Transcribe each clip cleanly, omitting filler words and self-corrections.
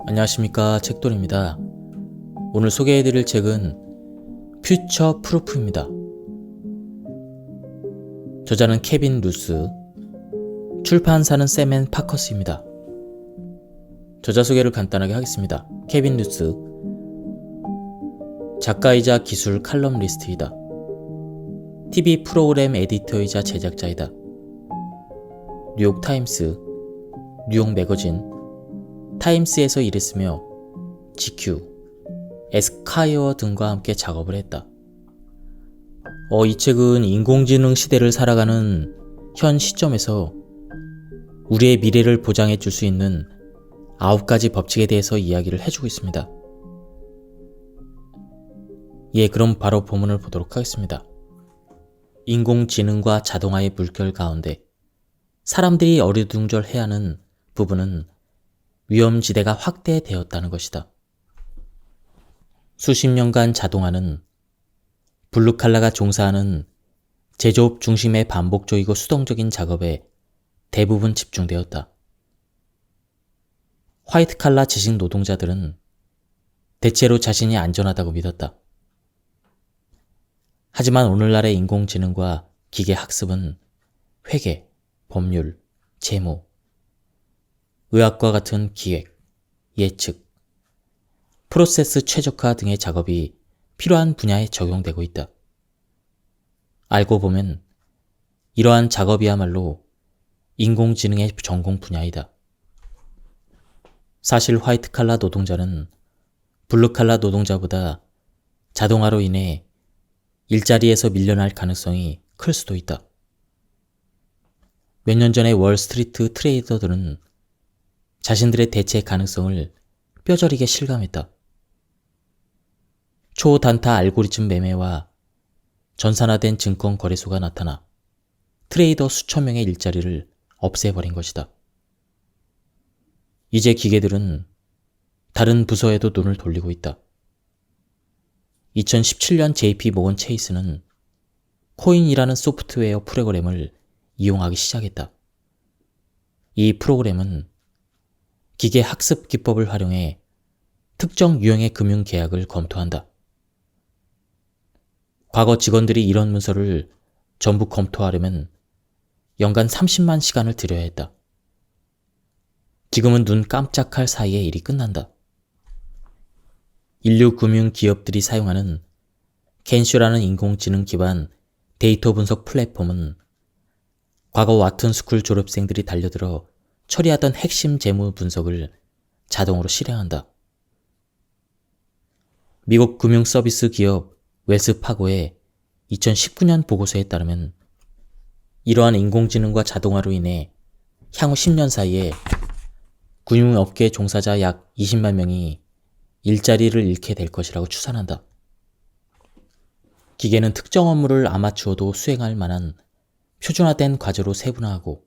안녕하십니까, 책돌입니다. 오늘 소개해드릴 책은 퓨처 프루프입니다. 저자는 케빈 루스, 출판사는 샘 앤 파커스입니다. 저자 소개를 간단하게 하겠습니다. 케빈 루스, 작가이자 기술 칼럼니스트이다. TV 프로그램 에디터이자 제작자이다. 뉴욕 타임스, 뉴욕 매거진, 타임스에서 일했으며 GQ, 에스콰이어 등과 함께 작업을 했다. 이 책은 인공지능 시대를 살아가는 현 시점에서 우리의 미래를 보장해 줄 수 있는 9가지 법칙에 대해서 이야기를 해주고 있습니다. 그럼 바로 본문을 보도록 하겠습니다. 인공지능과 자동화의 물결 가운데 사람들이 어리둥절해야 하는 부분은 위험지대가 확대되었다는 것이다. 수십 년간 자동화는 블루칼라가 종사하는 제조업 중심의 반복적이고 수동적인 작업에 대부분 집중되었다. 화이트칼라 지식 노동자들은 대체로 자신이 안전하다고 믿었다. 하지만 오늘날의 인공지능과 기계학습은 회계, 법률, 재무, 의학과 같은 기획, 예측, 프로세스 최적화 등의 작업이 필요한 분야에 적용되고 있다. 알고 보면 이러한 작업이야말로 인공지능의 전공 분야이다. 사실 화이트칼라 노동자는 블루칼라 노동자보다 자동화로 인해 일자리에서 밀려날 가능성이 클 수도 있다. 몇 년 전에 월스트리트 트레이더들은 자신들의 대체 가능성을 뼈저리게 실감했다. 초단타 알고리즘 매매와 전산화된 증권 거래소가 나타나 트레이더 수천 명의 일자리를 없애버린 것이다. 이제 기계들은 다른 부서에도 눈을 돌리고 있다. 2017년 JP 모건 체이스는 코인이라는 소프트웨어 프로그램을 이용하기 시작했다. 이 프로그램은 기계 학습 기법을 활용해 특정 유형의 금융 계약을 검토한다. 과거 직원들이 이런 문서를 전부 검토하려면 연간 30만 시간을 들여야 했다. 지금은 눈 깜짝할 사이에 일이 끝난다. 인류 금융 기업들이 사용하는 캔슈라는 인공지능 기반 데이터 분석 플랫폼은 과거 와튼스쿨 졸업생들이 달려들어 처리하던 핵심 재무 분석을 자동으로 실행한다. 미국 금융 서비스 기업 웰스파고의 2019년 보고서에 따르면 이러한 인공지능과 자동화로 인해 향후 10년 사이에 금융업계 종사자 약 20만 명이 일자리를 잃게 될 것이라고 추산한다. 기계는 특정 업무를 아마추어도 수행할 만한 표준화된 과제로 세분화하고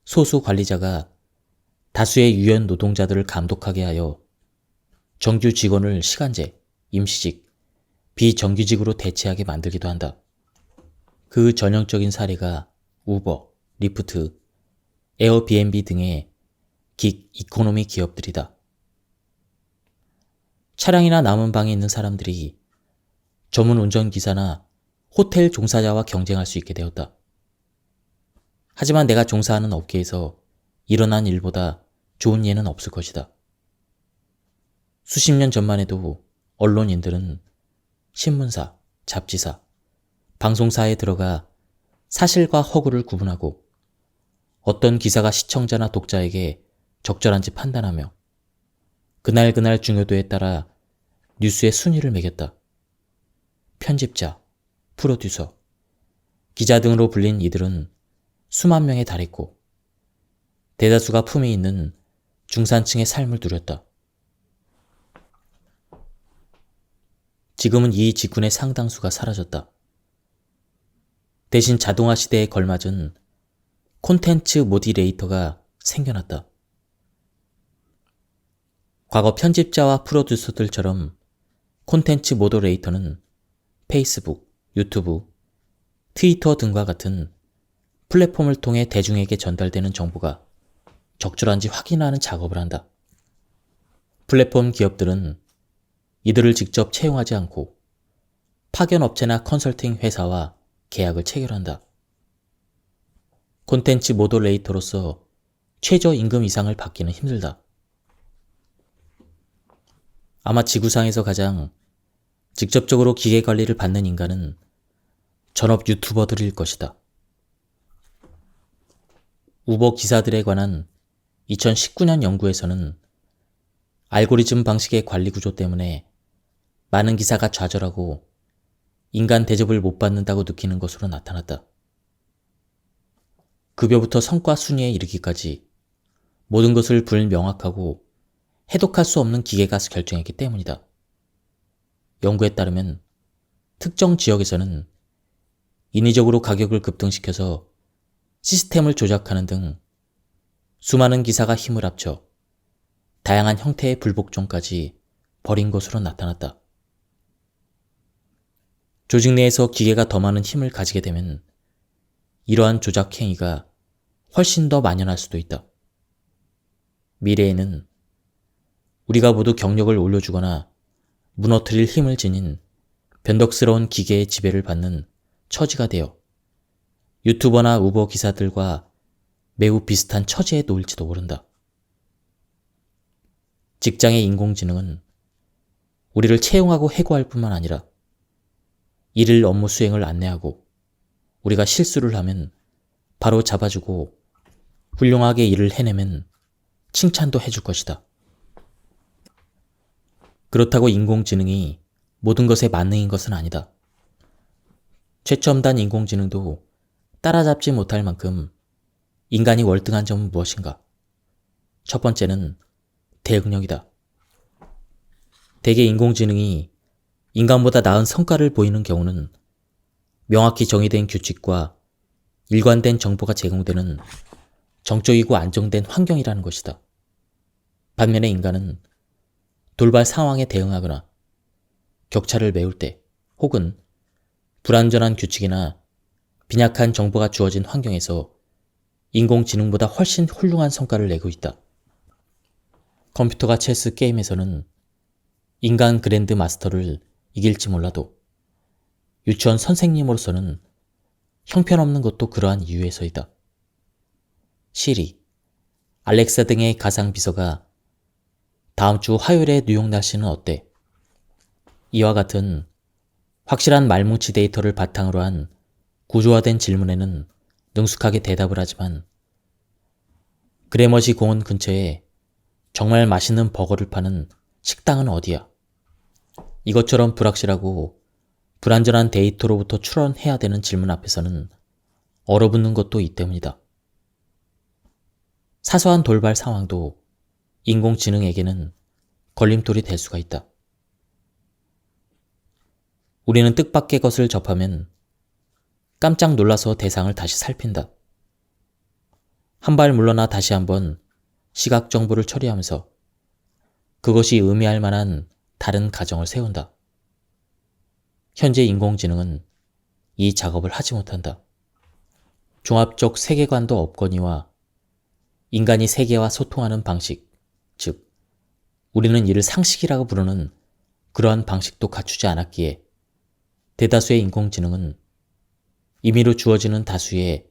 소수 관리자가 다수의 유연 노동자들을 감독하게 하여 정규 직원을 시간제, 임시직, 비정규직으로 대체하게 만들기도 한다. 그 전형적인 사례가 우버, 리프트, 에어비앤비 등의 긱 이코노미 기업들이다. 차량이나 남은 방에 있는 사람들이 전문 운전기사나 호텔 종사자와 경쟁할 수 있게 되었다. 하지만 내가 종사하는 업계에서 일어난 일보다 좋은 예는 없을 것이다. 수십 년 전만 해도 언론인들은 신문사, 잡지사, 방송사에 들어가 사실과 허구를 구분하고 어떤 기사가 시청자나 독자에게 적절한지 판단하며 그날 중요도에 따라 뉴스의 순위를 매겼다. 편집자, 프로듀서, 기자 등으로 불린 이들은 수만 명에 달했고 대다수가 품이 있는 중산층의 삶을 누렸다. 지금은 이 직군의 상당수가 사라졌다. 대신 자동화 시대에 걸맞은 콘텐츠 모디레이터가 생겨났다. 과거 편집자와 프로듀서들처럼 콘텐츠 모더레이터는 페이스북, 유튜브, 트위터 등과 같은 플랫폼을 통해 대중에게 전달되는 정보가 적절한지 확인하는 작업을 한다. 플랫폼 기업들은 이들을 직접 채용하지 않고 파견 업체나 컨설팅 회사와 계약을 체결한다. 콘텐츠 모더레이터로서 최저임금 이상을 받기는 힘들다. 아마 지구상에서 가장 직접적으로 기계 관리를 받는 인간은 전업 유튜버들일 것이다. 우버 기사들에 관한 2019년 연구에서는 알고리즘 방식의 관리 구조 때문에 많은 기사가 좌절하고 인간 대접을 못 받는다고 느끼는 것으로 나타났다. 급여부터 성과 순위에 이르기까지 모든 것을 불명확하고 해독할 수 없는 기계가 결정했기 때문이다. 연구에 따르면 특정 지역에서는 인위적으로 가격을 급등시켜서 시스템을 조작하는 등 수많은 기사가 힘을 합쳐 다양한 형태의 불복종까지 벌인 것으로 나타났다. 조직 내에서 기계가 더 많은 힘을 가지게 되면 이러한 조작 행위가 훨씬 더 만연할 수도 있다. 미래에는 우리가 모두 경력을 올려주거나 무너뜨릴 힘을 지닌 변덕스러운 기계의 지배를 받는 처지가 되어 유튜버나 우버 기사들과 매우 비슷한 처지에 놓일지도 모른다. 직장의 인공지능은 우리를 채용하고 해고할 뿐만 아니라 일일 업무 수행을 안내하고 우리가 실수를 하면 바로 잡아주고 훌륭하게 일을 해내면 칭찬도 해줄 것이다. 그렇다고 인공지능이 모든 것의 만능인 것은 아니다. 최첨단 인공지능도 따라잡지 못할 만큼 인간이 월등한 점은 무엇인가? 첫 번째는 대응력이다. 대개 인공지능이 인간보다 나은 성과를 보이는 경우는 명확히 정의된 규칙과 일관된 정보가 제공되는 정적이고 안정된 환경이라는 것이다. 반면에 인간은 돌발 상황에 대응하거나 격차를 메울 때 혹은 불완전한 규칙이나 빈약한 정보가 주어진 환경에서 인공지능보다 훨씬 훌륭한 성과를 내고 있다. 컴퓨터가 체스 게임에서는 인간 그랜드 마스터를 이길지 몰라도 유치원 선생님으로서는 형편없는 것도 그러한 이유에서이다. 시리, 알렉사 등의 가상 비서가 다음 주 화요일의 뉴욕 날씨는 어때? 이와 같은 확실한 말뭉치 데이터를 바탕으로 한 구조화된 질문에는 능숙하게 대답을 하지만 그래머지 공원 근처에 정말 맛있는 버거를 파는 식당은 어디야? 이것처럼 불확실하고 불완전한 데이터로부터 추론해야 되는 질문 앞에서는 얼어붙는 것도 이 때문이다. 사소한 돌발 상황도 인공지능에게는 걸림돌이 될 수가 있다. 우리는 뜻밖의 것을 접하면 깜짝 놀라서 대상을 다시 살핀다. 한 발 물러나 다시 한번 시각 정보를 처리하면서 그것이 의미할 만한 다른 가정을 세운다. 현재 인공지능은 이 작업을 하지 못한다. 종합적 세계관도 없거니와 인간이 세계와 소통하는 방식, 즉 우리는 이를 상식이라고 부르는 그러한 방식도 갖추지 않았기에 대다수의 인공지능은 임의로 주어지는 다수의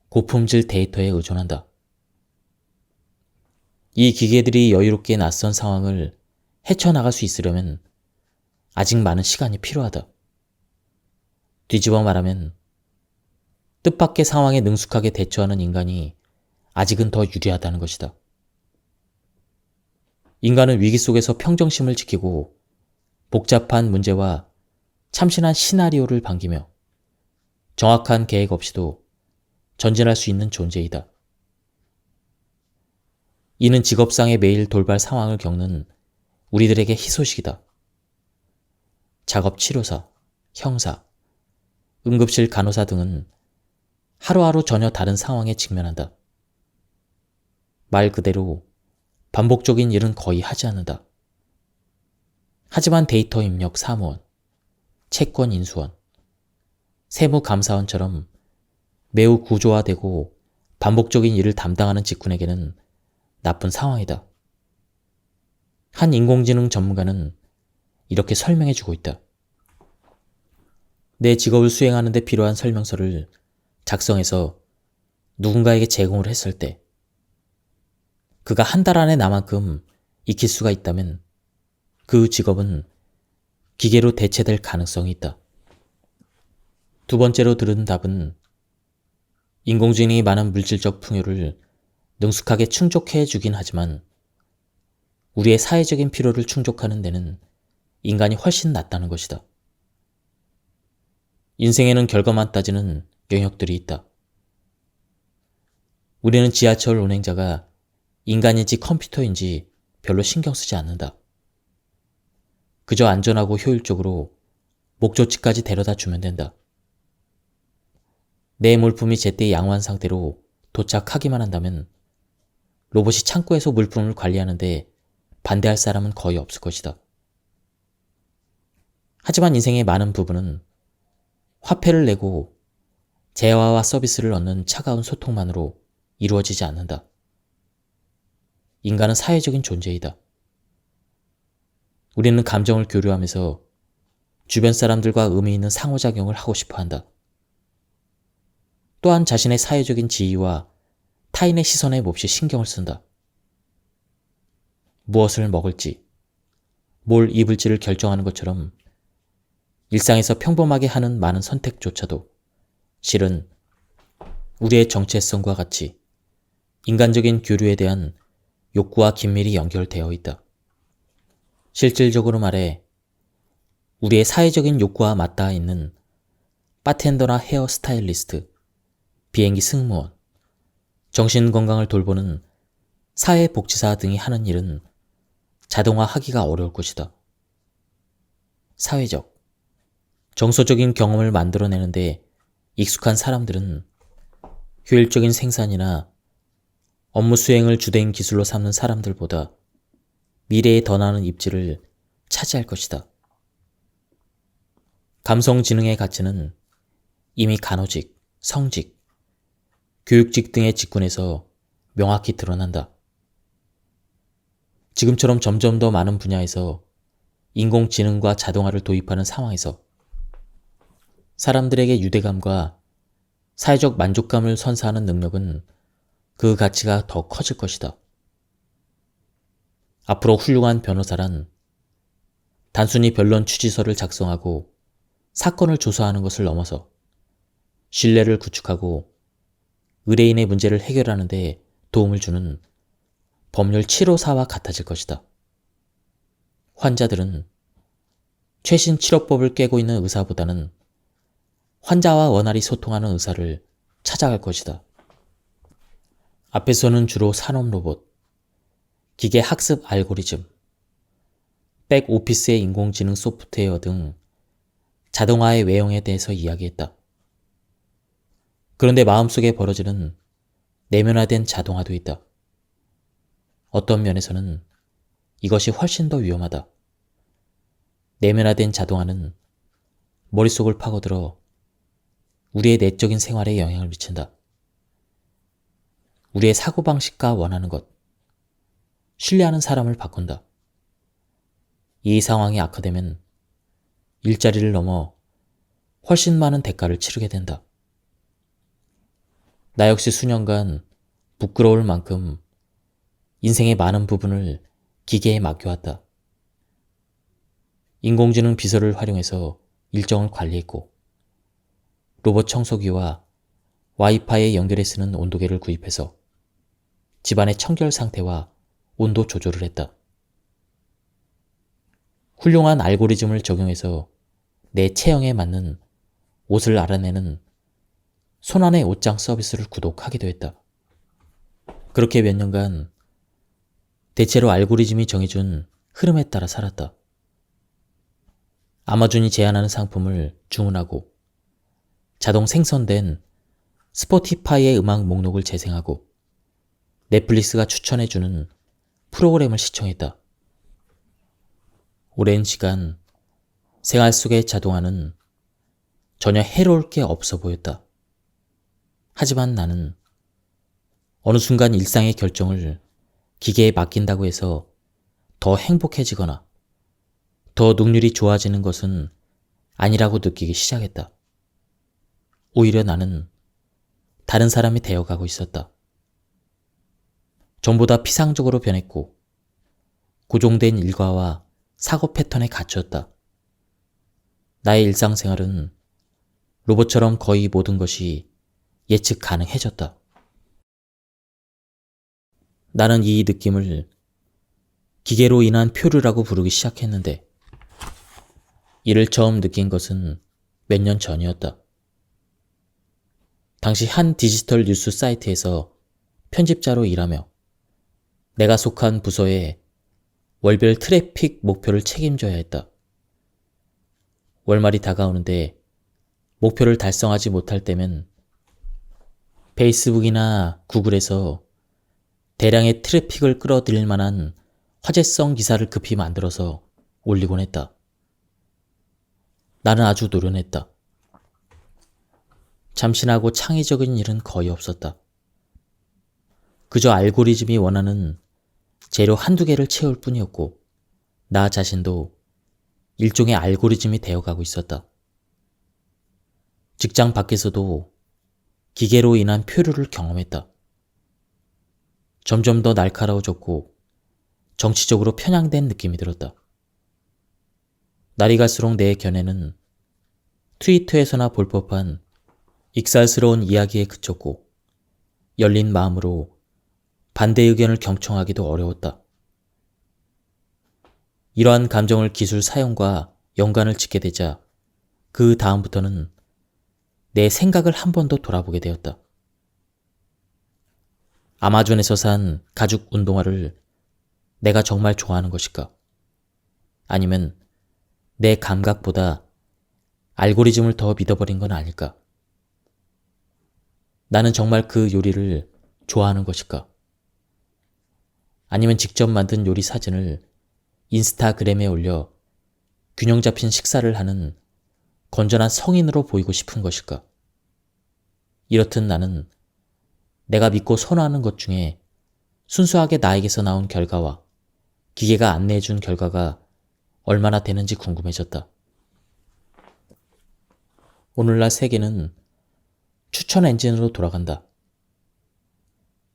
고품질 데이터에 의존한다. 이 기계들이 여유롭게 낯선 상황을 헤쳐나갈 수 있으려면 아직 많은 시간이 필요하다. 뒤집어 말하면 뜻밖의 상황에 능숙하게 대처하는 인간이 아직은 더 유리하다는 것이다. 인간은 위기 속에서 평정심을 지키고 복잡한 문제와 참신한 시나리오를 반기며 정확한 계획 없이도 전진할 수 있는 존재이다. 이는 직업상의 매일 돌발 상황을 겪는 우리들에게 희소식이다. 작업 치료사, 형사, 응급실 간호사 등은 하루하루 전혀 다른 상황에 직면한다. 말 그대로 반복적인 일은 거의 하지 않는다. 하지만 데이터 입력 사무원, 채권 인수원, 세무감사원처럼 매우 구조화되고 반복적인 일을 담당하는 직군에게는 나쁜 상황이다. 한 인공지능 전문가는 이렇게 설명해주고 있다. 내 직업을 수행하는 데 필요한 설명서를 작성해서 누군가에게 제공을 했을 때 그가 한 달 안에 나만큼 익힐 수가 있다면 그 직업은 기계로 대체될 가능성이 있다. 두 번째로 들은 답은 인공지능이 많은 물질적 풍요를 능숙하게 충족해 주긴 하지만 우리의 사회적인 필요를 충족하는 데는 인간이 훨씬 낫다는 것이다. 인생에는 결과만 따지는 영역들이 있다. 우리는 지하철 운행자가 인간인지 컴퓨터인지 별로 신경 쓰지 않는다. 그저 안전하고 효율적으로 목적지까지 데려다 주면 된다. 내 물품이 제때 양호한 상태로 도착하기만 한다면 로봇이 창고에서 물품을 관리하는데 반대할 사람은 거의 없을 것이다. 하지만 인생의 많은 부분은 화폐를 내고 재화와 서비스를 얻는 차가운 소통만으로 이루어지지 않는다. 인간은 사회적인 존재이다. 우리는 감정을 교류하면서 주변 사람들과 의미 있는 상호작용을 하고 싶어 한다. 또한 자신의 사회적인 지위와 타인의 시선에 몹시 신경을 쓴다. 무엇을 먹을지, 뭘 입을지를 결정하는 것처럼 일상에서 평범하게 하는 많은 선택조차도 실은 우리의 정체성과 같이 인간적인 교류에 대한 욕구와 긴밀히 연결되어 있다. 실질적으로 말해 우리의 사회적인 욕구와 맞닿아 있는 바텐더나 헤어 스타일리스트, 비행기 승무원, 정신건강을 돌보는 사회복지사 등이 하는 일은 자동화하기가 어려울 것이다. 사회적, 정서적인 경험을 만들어내는데 익숙한 사람들은 효율적인 생산이나 업무 수행을 주된 기술로 삼는 사람들보다 미래에 더 나은 입지를 차지할 것이다. 감성지능의 가치는 이미 간호직, 성직, 교육직 등의 직군에서 명확히 드러난다. 지금처럼 점점 더 많은 분야에서 인공지능과 자동화를 도입하는 상황에서 사람들에게 유대감과 사회적 만족감을 선사하는 능력은 그 가치가 더 커질 것이다. 앞으로 훌륭한 변호사란 단순히 변론 취지서를 작성하고 사건을 조사하는 것을 넘어서 신뢰를 구축하고 의뢰인의 문제를 해결하는 데 도움을 주는 법률 치료사와 같아질 것이다. 환자들은 최신 치료법을 꿰고 있는 의사보다는 환자와 원활히 소통하는 의사를 찾아갈 것이다. 앞에서는 주로 산업 로봇, 기계 학습 알고리즘, 백오피스의 인공지능 소프트웨어 등 자동화의 외형에 대해서 이야기했다. 그런데 마음속에 벌어지는 내면화된 자동화도 있다. 어떤 면에서는 이것이 훨씬 더 위험하다. 내면화된 자동화는 머릿속을 파고들어 우리의 내적인 생활에 영향을 미친다. 우리의 사고방식과 원하는 것, 신뢰하는 사람을 바꾼다. 이 상황이 악화되면 일자리를 넘어 훨씬 많은 대가를 치르게 된다. 나 역시 수년간 부끄러울 만큼 인생의 많은 부분을 기계에 맡겨왔다. 인공지능 비서를 활용해서 일정을 관리했고 로봇 청소기와 와이파이에 연결해 쓰는 온도계를 구입해서 집안의 청결 상태와 온도 조절을 했다. 훌륭한 알고리즘을 적용해서 내 체형에 맞는 옷을 알아내는 손안의 옷장 서비스를 구독하기도 했다. 그렇게 몇 년간 대체로 알고리즘이 정해준 흐름에 따라 살았다. 아마존이 제안하는 상품을 주문하고 자동 생성된 스포티파이의 음악 목록을 재생하고 넷플릭스가 추천해주는 프로그램을 시청했다. 오랜 시간 생활 속의 자동화는 전혀 해로울 게 없어 보였다. 하지만 나는 어느 순간 일상의 결정을 기계에 맡긴다고 해서 더 행복해지거나 더 능률이 좋아지는 것은 아니라고 느끼기 시작했다. 오히려 나는 다른 사람이 되어가고 있었다. 전보다 피상적으로 변했고 고정된 일과와 사고 패턴에 갇혔다. 나의 일상생활은 로봇처럼 거의 모든 것이 예측 가능해졌다. 나는 이 느낌을 기계로 인한 표류라고 부르기 시작했는데 이를 처음 느낀 것은 몇 년 전이었다. 당시 한 디지털 뉴스 사이트에서 편집자로 일하며 내가 속한 부서에 월별 트래픽 목표를 책임져야 했다. 월말이 다가오는데 목표를 달성하지 못할 때면 페이스북이나 구글에서 대량의 트래픽을 끌어들일 만한 화제성 기사를 급히 만들어서 올리곤 했다. 나는 아주 노련했다. 참신하고 창의적인 일은 거의 없었다. 그저 알고리즘이 원하는 재료 한두 개를 채울 뿐이었고 나 자신도 일종의 알고리즘이 되어가고 있었다. 직장 밖에서도 기계로 인한 표류를 경험했다. 점점 더 날카로워졌고 정치적으로 편향된 느낌이 들었다. 날이 갈수록 내 견해는 트위터에서나 볼 법한 익살스러운 이야기에 그쳤고 열린 마음으로 반대 의견을 경청하기도 어려웠다. 이러한 감정을 기술 사용과 연관을 짓게 되자 그 다음부터는 내 생각을 한 번 더 돌아보게 되었다. 아마존에서 산 가죽 운동화를 내가 정말 좋아하는 것일까? 아니면 내 감각보다 알고리즘을 더 믿어버린 건 아닐까? 나는 정말 그 요리를 좋아하는 것일까? 아니면 직접 만든 요리 사진을 인스타그램에 올려 균형 잡힌 식사를 하는 건전한 성인으로 보이고 싶은 것일까? 이렇듯 나는 내가 믿고 선호하는 것 중에 순수하게 나에게서 나온 결과와 기계가 안내해준 결과가 얼마나 되는지 궁금해졌다. 오늘날 세계는 추천 엔진으로 돌아간다.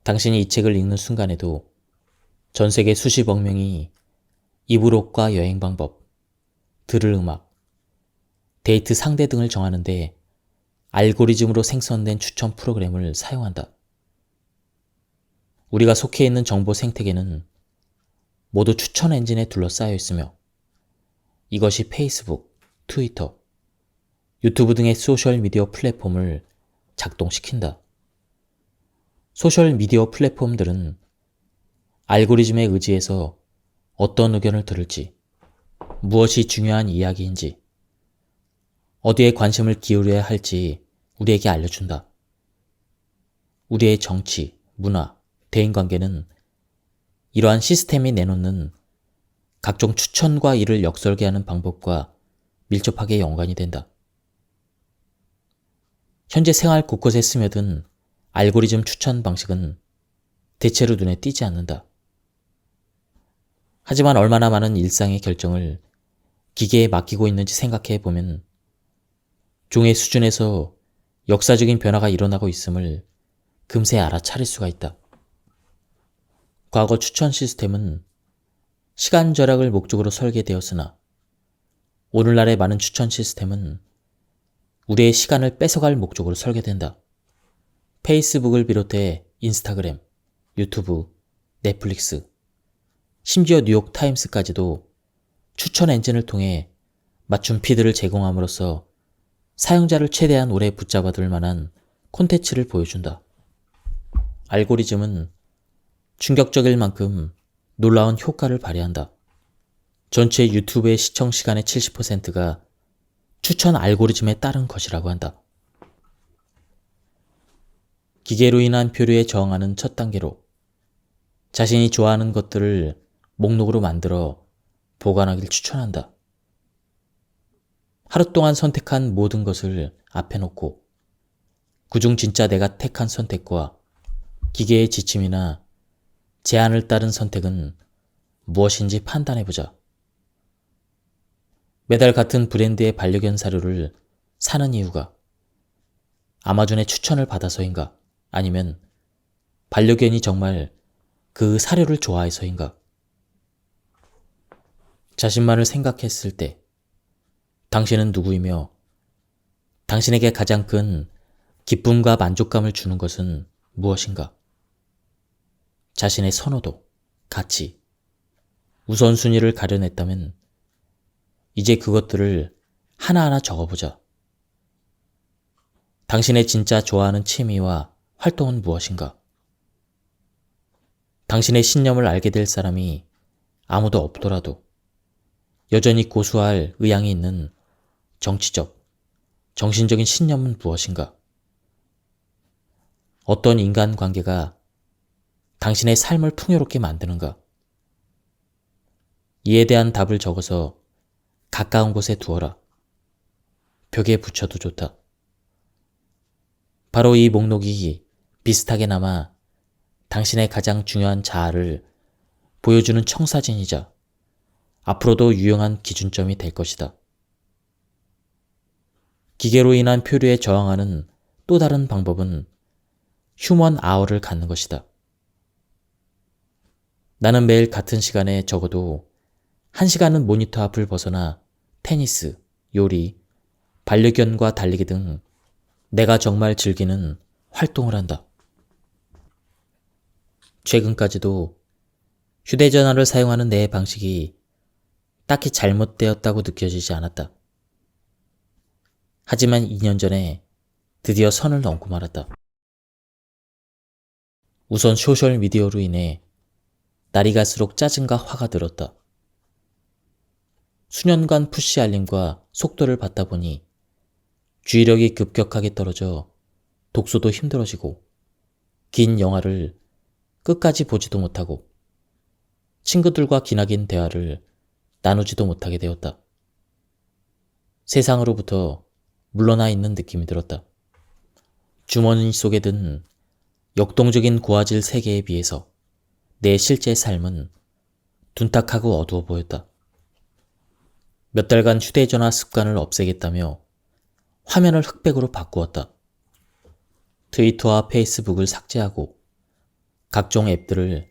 당신이 이 책을 읽는 순간에도 전 세계 수십억 명이 입을 옷과 여행 방법, 들을 음악, 데이트 상대 등을 정하는데 알고리즘으로 생성된 추천 프로그램을 사용한다. 우리가 속해 있는 정보 생태계는 모두 추천 엔진에 둘러싸여 있으며 이것이 페이스북, 트위터, 유튜브 등의 소셜미디어 플랫폼을 작동시킨다. 소셜미디어 플랫폼들은 알고리즘에 의지해서 어떤 의견을 들을지, 무엇이 중요한 이야기인지, 어디에 관심을 기울여야 할지 우리에게 알려준다. 우리의 정치, 문화, 대인관계는 이러한 시스템이 내놓는 각종 추천과 이를 역설계하는 방법과 밀접하게 연관이 된다. 현재 생활 곳곳에 스며든 알고리즘 추천 방식은 대체로 눈에 띄지 않는다. 하지만 얼마나 많은 일상의 결정을 기계에 맡기고 있는지 생각해 보면 종의 수준에서 역사적인 변화가 일어나고 있음을 금세 알아차릴 수가 있다. 과거 추천 시스템은 시간 절약을 목적으로 설계되었으나 오늘날의 많은 추천 시스템은 우리의 시간을 뺏어갈 목적으로 설계된다. 페이스북을 비롯해 인스타그램, 유튜브, 넷플릭스, 심지어 뉴욕 타임스까지도 추천 엔진을 통해 맞춤 피드를 제공함으로써 사용자를 최대한 오래 붙잡아둘 만한 콘텐츠를 보여준다. 알고리즘은 충격적일 만큼 놀라운 효과를 발휘한다. 전체 유튜브의 시청 시간의 70%가 추천 알고리즘에 따른 것이라고 한다. 기계로 인한 표류에 저항하는 첫 단계로 자신이 좋아하는 것들을 목록으로 만들어 보관하길 추천한다. 하루 동안 선택한 모든 것을 앞에 놓고 그중 진짜 내가 택한 선택과 기계의 지침이나 제안을 따른 선택은 무엇인지 판단해보자. 매달 같은 브랜드의 반려견 사료를 사는 이유가 아마존의 추천을 받아서인가? 아니면 반려견이 정말 그 사료를 좋아해서인가? 자신만을 생각했을 때 당신은 누구이며 당신에게 가장 큰 기쁨과 만족감을 주는 것은 무엇인가? 자신의 선호도, 가치, 우선순위를 가려냈다면 이제 그것들을 하나하나 적어보자. 당신의 진짜 좋아하는 취미와 활동은 무엇인가? 당신의 신념을 알게 될 사람이 아무도 없더라도 여전히 고수할 의향이 있는 정치적, 정신적인 신념은 무엇인가? 어떤 인간관계가 당신의 삶을 풍요롭게 만드는가? 이에 대한 답을 적어서 가까운 곳에 두어라. 벽에 붙여도 좋다. 바로 이 목록이 비슷하게나마 당신의 가장 중요한 자아를 보여주는 청사진이자 앞으로도 유용한 기준점이 될 것이다. 기계로 인한 표류에 저항하는 또 다른 방법은 휴먼 아워를 갖는 것이다. 나는 매일 같은 시간에 적어도 1시간은 모니터 앞을 벗어나 테니스, 요리, 반려견과 달리기 등 내가 정말 즐기는 활동을 한다. 최근까지도 휴대전화를 사용하는 내 방식이 딱히 잘못되었다고 느껴지지 않았다. 하지만 2년 전에 드디어 선을 넘고 말았다. 우선 소셜미디어로 인해 날이 갈수록 짜증과 화가 들었다. 수년간 푸시 알림과 속도를 받다 보니 주의력이 급격하게 떨어져 독서도 힘들어지고 긴 영화를 끝까지 보지도 못하고 친구들과 기나긴 대화를 나누지도 못하게 되었다. 세상으로부터 물러나 있는 느낌이 들었다. 주머니 속에 든 역동적인 고화질 세계에 비해서 내 실제 삶은 둔탁하고 어두워 보였다. 몇 달간 휴대전화 습관을 없애겠다며 화면을 흑백으로 바꾸었다. 트위터와 페이스북을 삭제하고 각종 앱들을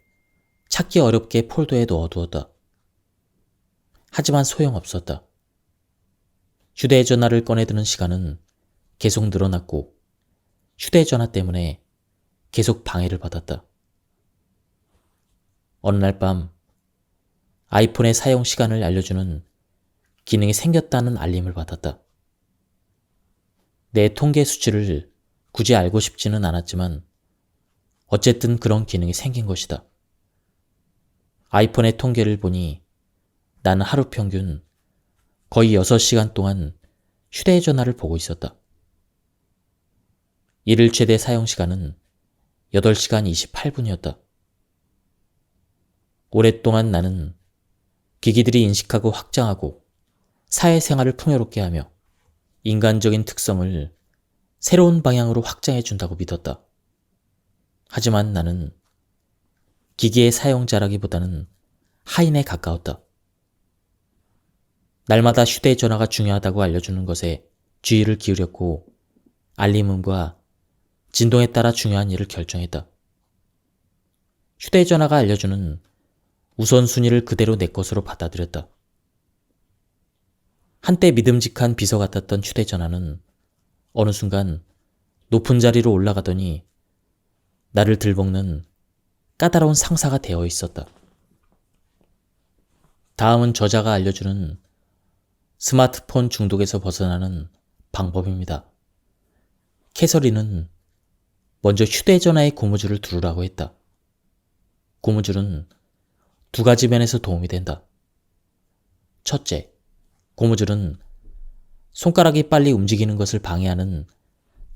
찾기 어렵게 폴더에 넣어두었다. 하지만 소용없었다. 휴대전화를 꺼내드는 시간은 계속 늘어났고 휴대전화 때문에 계속 방해를 받았다. 어느 날 밤 아이폰의 사용 시간을 알려주는 기능이 생겼다는 알림을 받았다. 내 통계 수치를 굳이 알고 싶지는 않았지만 어쨌든 그런 기능이 생긴 것이다. 아이폰의 통계를 보니 나는 하루 평균 거의 6시간 동안 휴대전화를 보고 있었다. 일일 최대 사용 시간은 8시간 28분이었다. 오랫동안 나는 기기들이 인식하고 확장하고 사회생활을 풍요롭게 하며 인간적인 특성을 새로운 방향으로 확장해 준다고 믿었다. 하지만 나는 기기의 사용자라기보다는 하인에 가까웠다. 날마다 휴대전화가 중요하다고 알려주는 것에 주의를 기울였고 알림음과 진동에 따라 중요한 일을 결정했다. 휴대전화가 알려주는 우선순위를 그대로 내 것으로 받아들였다. 한때 믿음직한 비서 같았던 휴대전화는 어느 순간 높은 자리로 올라가더니 나를 들볶는 까다로운 상사가 되어 있었다. 다음은 저자가 알려주는 스마트폰 중독에서 벗어나는 방법입니다. 캐서린은 먼저 휴대전화의 고무줄을 두르라고 했다. 고무줄은 2가지 면에서 도움이 된다. 첫째, 고무줄은 손가락이 빨리 움직이는 것을 방해하는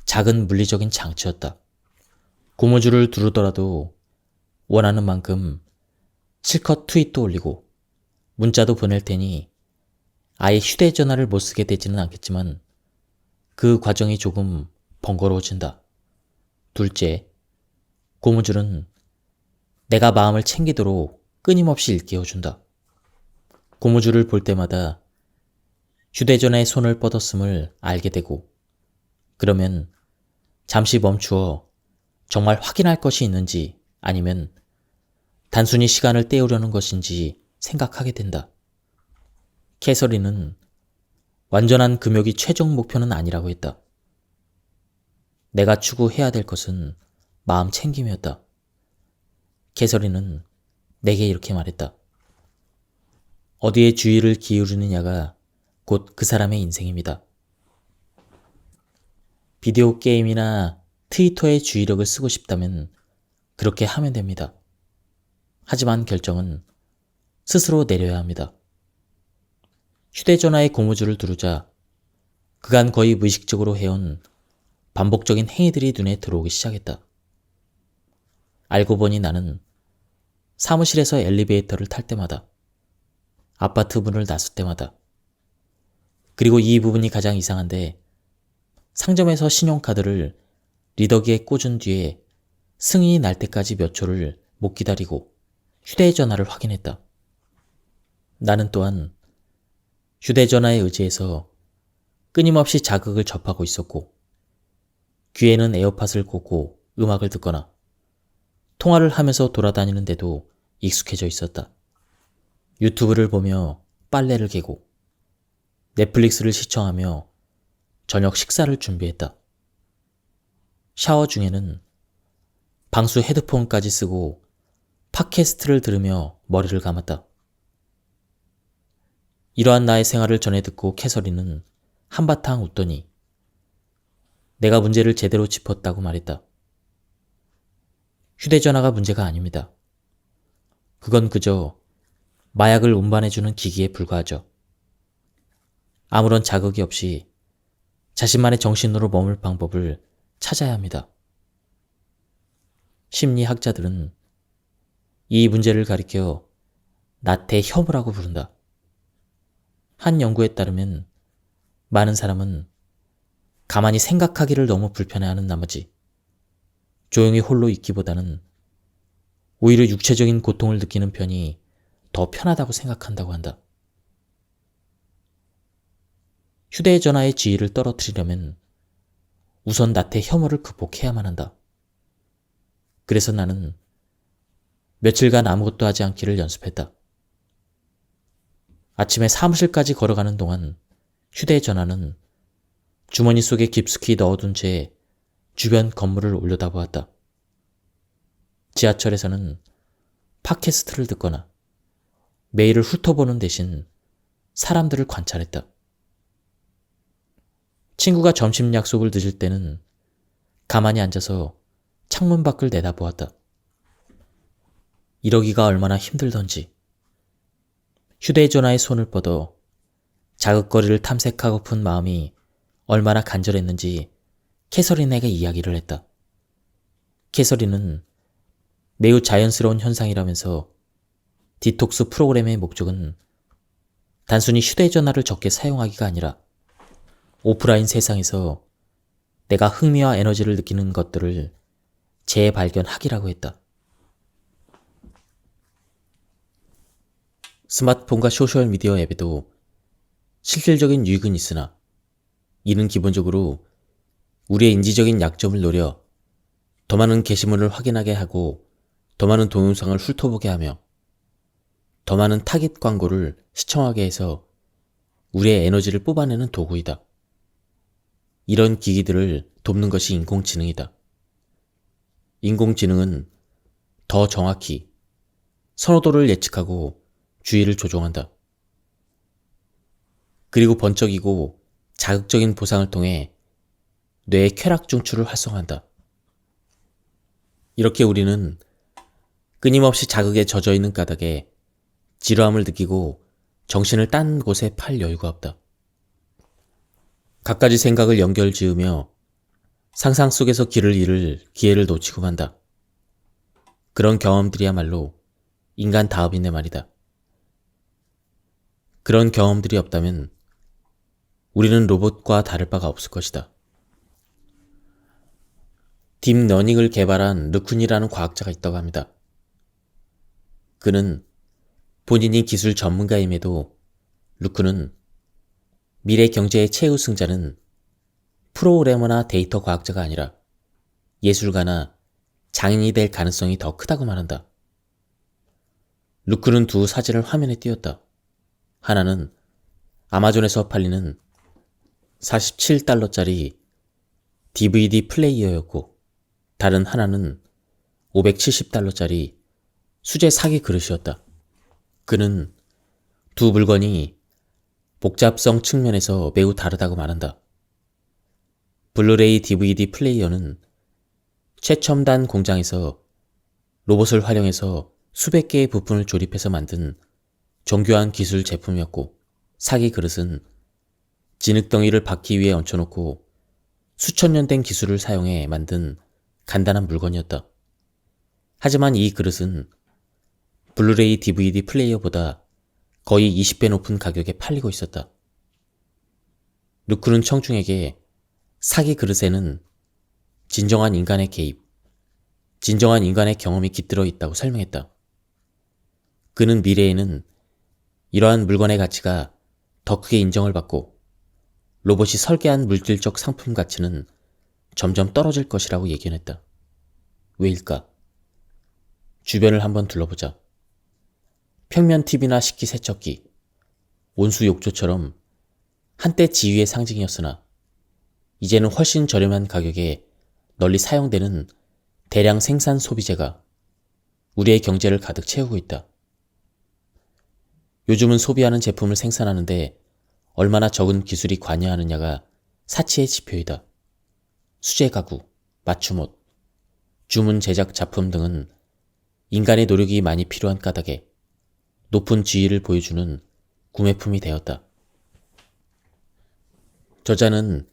작은 물리적인 장치였다. 고무줄을 두르더라도 원하는 만큼 실컷 트윗도 올리고 문자도 보낼 테니 아예 휴대전화를 못 쓰게 되지는 않겠지만 그 과정이 조금 번거로워진다. 둘째, 고무줄은 내가 마음을 챙기도록 끊임없이 일깨워준다. 고무줄을 볼 때마다 휴대전화에 손을 뻗었음을 알게 되고, 그러면 잠시 멈추어 정말 확인할 것이 있는지 아니면 단순히 시간을 때우려는 것인지 생각하게 된다. 캐서린은 완전한 금욕이 최종 목표는 아니라고 했다. 내가 추구해야 될 것은 마음 챙김이었다. 캐서린은 내게 이렇게 말했다. 어디에 주의를 기울이느냐가 곧 그 사람의 인생입니다. 비디오 게임이나 트위터에 주의력을 쓰고 싶다면 그렇게 하면 됩니다. 하지만 결정은 스스로 내려야 합니다. 휴대전화의 고무줄을 두르자 그간 거의 무의식적으로 해온 반복적인 행위들이 눈에 들어오기 시작했다. 알고 보니 나는 사무실에서 엘리베이터를 탈 때마다, 아파트 문을 나설 때마다, 그리고 이 부분이 가장 이상한데 상점에서 신용카드를 리더기에 꽂은 뒤에 승인이 날 때까지 몇 초를 못 기다리고 휴대전화를 확인했다. 나는 또한 휴대전화에 의지해서 끊임없이 자극을 접하고 있었고, 귀에는 에어팟을 꽂고 음악을 듣거나 통화를 하면서 돌아다니는데도 익숙해져 있었다. 유튜브를 보며 빨래를 개고 넷플릭스를 시청하며 저녁 식사를 준비했다. 샤워 중에는 방수 헤드폰까지 쓰고 팟캐스트를 들으며 머리를 감았다. 이러한 나의 생활을 전해 듣고 캐서린은 한바탕 웃더니 내가 문제를 제대로 짚었다고 말했다. 휴대전화가 문제가 아닙니다. 그건 그저 마약을 운반해주는 기기에 불과하죠. 아무런 자극이 없이 자신만의 정신으로 머물 방법을 찾아야 합니다. 심리학자들은 이 문제를 가리켜 나태 혐오라고 부른다. 한 연구에 따르면 많은 사람은 가만히 생각하기를 너무 불편해하는 나머지 조용히 홀로 있기보다는 오히려 육체적인 고통을 느끼는 편이 더 편하다고 생각한다고 한다. 휴대전화의 지위를 떨어뜨리려면 우선 나태 혐오를 극복해야만 한다. 그래서 나는 며칠간 아무것도 하지 않기를 연습했다. 아침에 사무실까지 걸어가는 동안 휴대전화는 주머니 속에 깊숙이 넣어둔 채 주변 건물을 올려다보았다. 지하철에서는 팟캐스트를 듣거나 메일을 훑어보는 대신 사람들을 관찰했다. 친구가 점심 약속을 늦을 때는 가만히 앉아서 창문 밖을 내다보았다. 이러기가 얼마나 힘들던지, 휴대전화에 손을 뻗어 자극거리를 탐색하고픈 마음이 얼마나 간절했는지 캐서린에게 이야기를 했다. 캐서린은 매우 자연스러운 현상이라면서 디톡스 프로그램의 목적은 단순히 휴대전화를 적게 사용하기가 아니라 오프라인 세상에서 내가 흥미와 에너지를 느끼는 것들을 재발견하기라고 했다. 스마트폰과 소셜미디어 앱에도 실질적인 유익은 있으나 이는 기본적으로 우리의 인지적인 약점을 노려 더 많은 게시물을 확인하게 하고 더 많은 동영상을 훑어보게 하며 더 많은 타깃 광고를 시청하게 해서 우리의 에너지를 뽑아내는 도구이다. 이런 기기들을 돕는 것이 인공지능이다. 인공지능은 더 정확히 선호도를 예측하고 주의를 조종한다. 그리고 번쩍이고 자극적인 보상을 통해 뇌의 쾌락 중추를 활성화한다. 이렇게 우리는 끊임없이 자극에 젖어 있는 까닭에 지루함을 느끼고 정신을 딴 곳에 팔 여유가 없다. 갖가지 생각을 연결 지으며 상상 속에서 길을 잃을 기회를 놓치고 만다. 그런 경험들이야말로 인간 다음이네 말이다. 그런 경험들이 없다면 우리는 로봇과 다를 바가 없을 것이다. 딥러닝을 개발한 르쿤이라는 과학자가 있다고 합니다. 그는 본인이 기술 전문가임에도 르쿤은 미래 경제의 최우승자는 프로그래머나 데이터 과학자가 아니라 예술가나 장인이 될 가능성이 더 크다고 말한다. 르쿤은 두 사진을 화면에 띄웠다. 하나는 아마존에서 팔리는 47달러짜리 DVD 플레이어였고 다른 하나는 570달러짜리 수제 사기 그릇이었다. 그는 두 물건이 복잡성 측면에서 매우 다르다고 말한다. 블루레이 DVD 플레이어는 최첨단 공장에서 로봇을 활용해서 수백 개의 부품을 조립해서 만든 정교한 기술 제품이었고 사기 그릇은 진흙덩이를 바퀴 위에 얹혀놓고 수천 년 된 기술을 사용해 만든 간단한 물건이었다. 하지만 이 그릇은 블루레이 DVD 플레이어보다 거의 20배 높은 가격에 팔리고 있었다. 르쿤은 청중에게 사기 그릇에는 진정한 인간의 개입, 진정한 인간의 경험이 깃들어 있다고 설명했다. 그는 미래에는 이러한 물건의 가치가 더 크게 인정을 받고 로봇이 설계한 물질적 상품 가치는 점점 떨어질 것이라고 예견했다. 왜일까? 주변을 한번 둘러보자. 평면 TV나 식기세척기, 온수욕조처럼 한때 지위의 상징이었으나 이제는 훨씬 저렴한 가격에 널리 사용되는 대량 생산 소비재가 우리의 경제를 가득 채우고 있다. 요즘은 소비하는 제품을 생산하는데 얼마나 적은 기술이 관여하느냐가 사치의 지표이다. 수제 가구, 맞춤옷, 주문 제작 작품 등은 인간의 노력이 많이 필요한 까닭에 높은 지위를 보여주는 구매품이 되었다. 저자는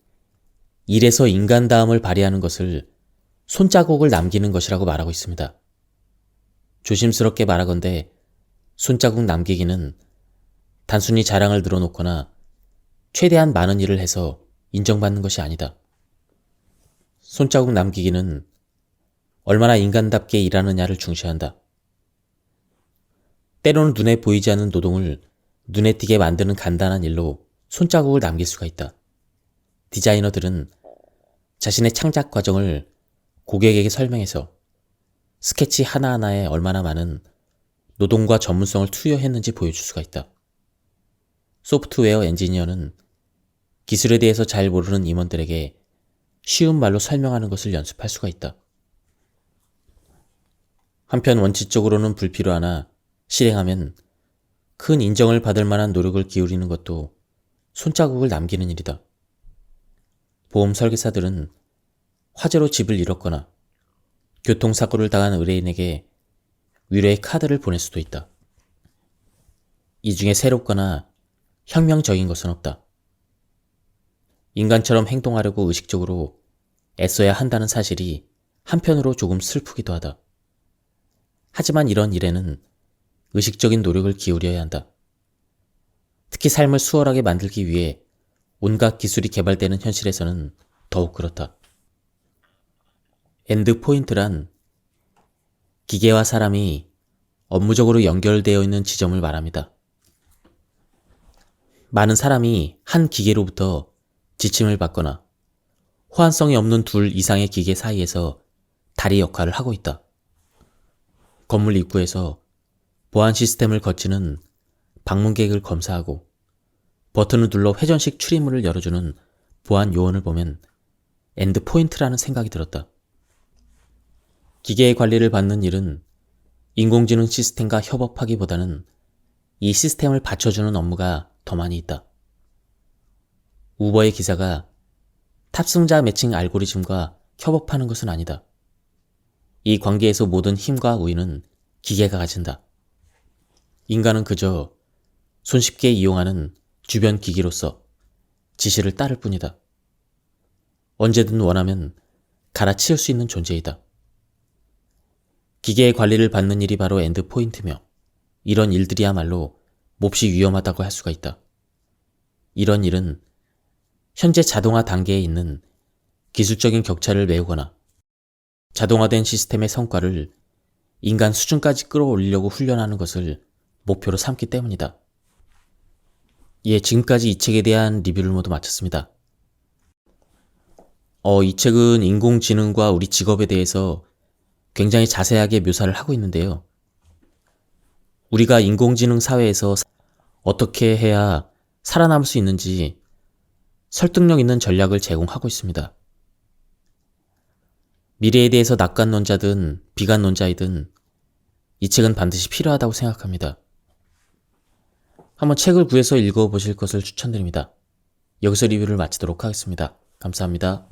일에서 인간다움을 발휘하는 것을 손자국을 남기는 것이라고 말하고 있습니다. 조심스럽게 말하건대 손자국 남기기는 단순히 자랑을 늘어놓거나 최대한 많은 일을 해서 인정받는 것이 아니다. 손자국 남기기는 얼마나 인간답게 일하느냐를 중시한다. 때로는 눈에 보이지 않는 노동을 눈에 띄게 만드는 간단한 일로 손자국을 남길 수가 있다. 디자이너들은 자신의 창작 과정을 고객에게 설명해서 스케치 하나하나에 얼마나 많은 노동과 전문성을 투여했는지 보여줄 수가 있다. 소프트웨어 엔지니어는 기술에 대해서 잘 모르는 임원들에게 쉬운 말로 설명하는 것을 연습할 수가 있다. 한편 원칙적으로는 불필요하나 실행하면 큰 인정을 받을 만한 노력을 기울이는 것도 손자국을 남기는 일이다. 보험 설계사들은 화재로 집을 잃었거나 교통사고를 당한 의뢰인에게 위로의 카드를 보낼 수도 있다. 이 중에 새롭거나 혁명적인 것은 없다. 인간처럼 행동하려고 의식적으로 애써야 한다는 사실이 한편으로 조금 슬프기도 하다. 하지만 이런 일에는 의식적인 노력을 기울여야 한다. 특히 삶을 수월하게 만들기 위해 온갖 기술이 개발되는 현실에서는 더욱 그렇다. 엔드포인트란 기계와 사람이 업무적으로 연결되어 있는 지점을 말합니다. 많은 사람이 한 기계로부터 지침을 받거나 호환성이 없는 둘 이상의 기계 사이에서 다리 역할을 하고 있다. 건물 입구에서 보안 시스템을 거치는 방문객을 검사하고 버튼을 눌러 회전식 출입문을 열어주는 보안 요원을 보면 엔드포인트라는 생각이 들었다. 기계의 관리를 받는 일은 인공지능 시스템과 협업하기보다는 이 시스템을 받쳐주는 업무가 더 많이 있다. 우버의 기사가 탑승자 매칭 알고리즘과 협업하는 것은 아니다. 이 관계에서 모든 힘과 우위는 기계가 가진다. 인간은 그저 손쉽게 이용하는 주변 기기로서 지시를 따를 뿐이다. 언제든 원하면 갈아치울 수 있는 존재이다. 기계의 관리를 받는 일이 바로 엔드포인트며 이런 일들이야말로 몹시 위험하다고 할 수가 있다. 이런 일은 현재 자동화 단계에 있는 기술적인 격차를 메우거나 자동화된 시스템의 성과를 인간 수준까지 끌어올리려고 훈련하는 것을 목표로 삼기 때문이다. 예, 지금까지 이 책에 대한 리뷰를 모두 마쳤습니다. 이 책은 인공지능과 우리 직업에 대해서 굉장히 자세하게 묘사를 하고 있는데요. 우리가 인공지능 사회에서 어떻게 해야 살아남을 수 있는지 설득력 있는 전략을 제공하고 있습니다. 미래에 대해서 낙관론자든 비관론자이든 이 책은 반드시 필요하다고 생각합니다. 한번 책을 구해서 읽어보실 것을 추천드립니다. 여기서 리뷰를 마치도록 하겠습니다. 감사합니다.